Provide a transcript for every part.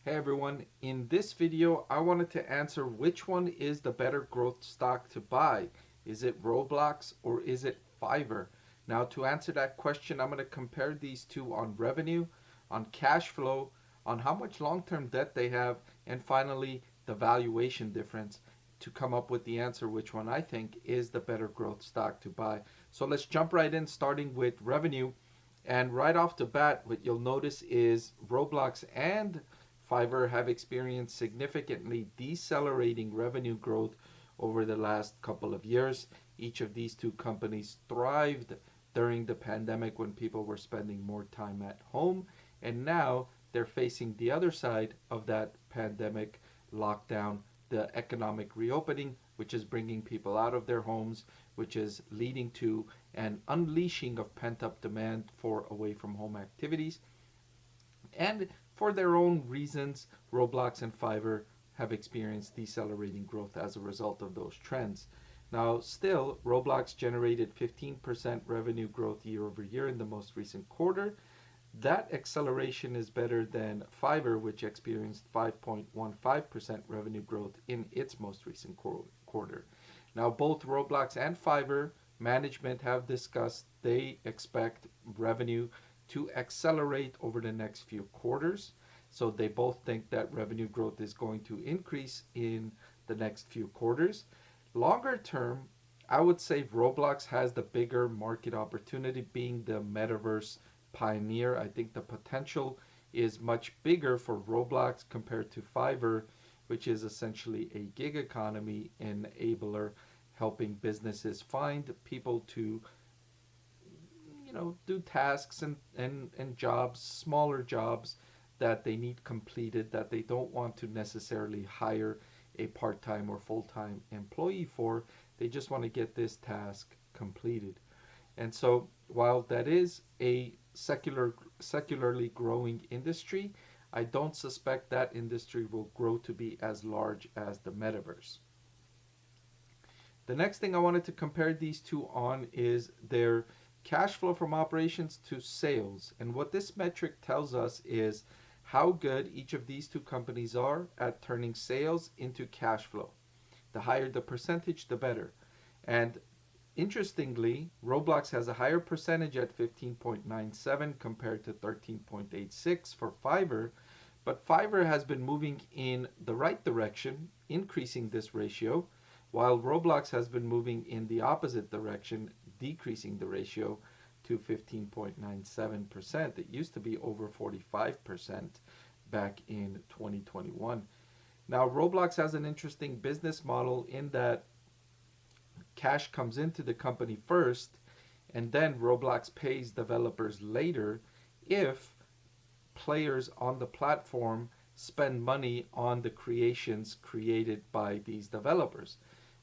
Hey everyone, in this video I wanted to answer which one is the better growth stock to buy. Is it Roblox or is it Fiverr? Now to answer that question, I'm going to compare these two on revenue, on cash flow, on how much long-term debt they have, and finally the valuation difference to come up with the answer which one I think is the better growth stock to buy. So let's jump right in, starting with revenue. And right off the bat, what you'll notice is Roblox and Fiverr have experienced significantly decelerating revenue growth over the last couple of years. Each of these two companies thrived during the pandemic when people were spending more time at home, and now they're facing the other side of that pandemic lockdown, the economic reopening, which is bringing people out of their homes, which is leading to an unleashing of pent up demand for away from home activities. And for their own reasons, Roblox and Fiverr have experienced decelerating growth as a result of those trends. Now, still, Roblox generated 15% revenue growth year over year in the most recent quarter. That acceleration is better than Fiverr, which experienced 5.15% revenue growth in its most recent quarter. Now, both Roblox and Fiverr management have discussed they expect revenue to accelerate over the next few quarters. So they both think that revenue growth is going to increase in the next few quarters. Longer term, I would say Roblox has the bigger market opportunity, being the metaverse pioneer. I think the potential is much bigger for Roblox compared to Fiverr, which is essentially a gig economy enabler, helping businesses find people to do tasks and jobs, smaller jobs that they need completed, that they don't want to necessarily hire a part-time or full-time employee for. They just want to get this task completed. And so while that is a secularly growing industry, I don't suspect that industry will grow to be as large as the metaverse. The next thing I wanted to compare these two on is their cash flow from operations to sales. And what this metric tells us is how good each of these two companies are at turning sales into cash flow. The higher the percentage, the better. And interestingly, Roblox has a higher percentage at 15.97 compared to 13.86 for Fiverr, but Fiverr has been moving in the right direction, increasing this ratio, while Roblox has been moving in the opposite direction, decreasing the ratio to 15.97%. It used to be over 45% back in 2021. Now, Roblox has an interesting business model in that cash comes into the company first, and then Roblox pays developers later if players on the platform spend money on the creations created by these developers.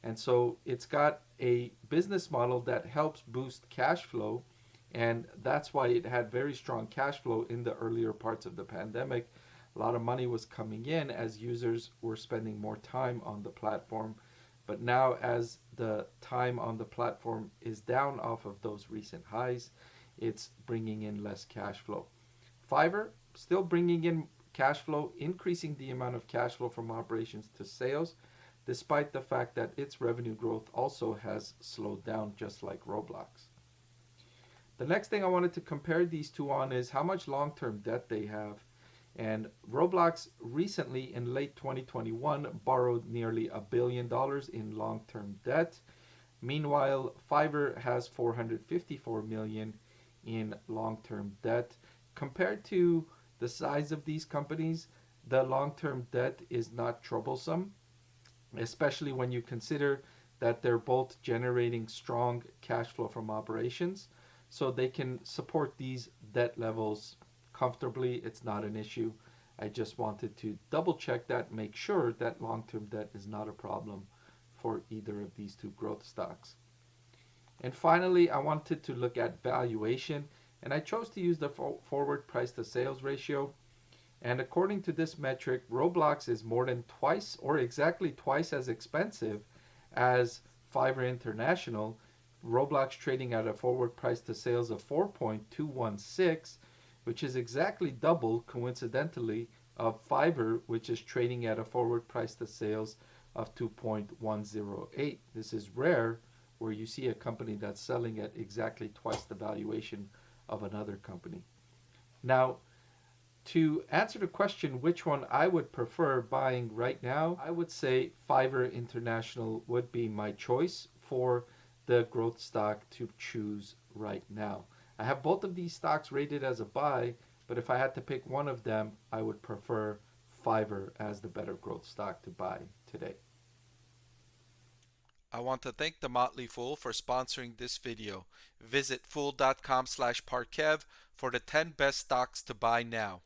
And so it's got a business model that helps boost cash flow. And that's why it had very strong cash flow in the earlier parts of the pandemic. A lot of money was coming in as users were spending more time on the platform. But now, as the time on the platform is down off of those recent highs, it's bringing in less cash flow. Fiverr still bringing in cash flow, increasing the amount of cash flow from operations to sales, despite the fact that its revenue growth also has slowed down, just like Roblox. The next thing I wanted to compare these two on is how much long-term debt they have. And Roblox recently, in late 2021, borrowed nearly $1 billion in long-term debt. Meanwhile, Fiverr has 454 million in long-term debt. Compared to the size of these companies, the long-term debt is not troublesome, especially when you consider that they're both generating strong cash flow from operations. So they can support these debt levels comfortably. It's not an issue. I just wanted to double check that, make sure that long-term debt is not a problem for either of these two growth stocks. And finally, I wanted to look at valuation, and I chose to use the forward price to sales ratio. And according to this metric, Roblox is more than twice or exactly twice as expensive as Fiverr International. Roblox trading at a forward price to sales of 4.216, which is exactly double, coincidentally, of Fiverr, which is trading at a forward price to sales of 2.108. This is rare where you see a company that's selling at exactly twice the valuation of another company. Now, to answer the question which one I would prefer buying right now, I would say Fiverr International would be my choice for the growth stock to choose right now. I have both of these stocks rated as a buy, but if I had to pick one of them, I would prefer Fiverr as the better growth stock to buy today. I want to thank the Motley Fool for sponsoring this video. Visit fool.com/Parkev for the 10 best stocks to buy now.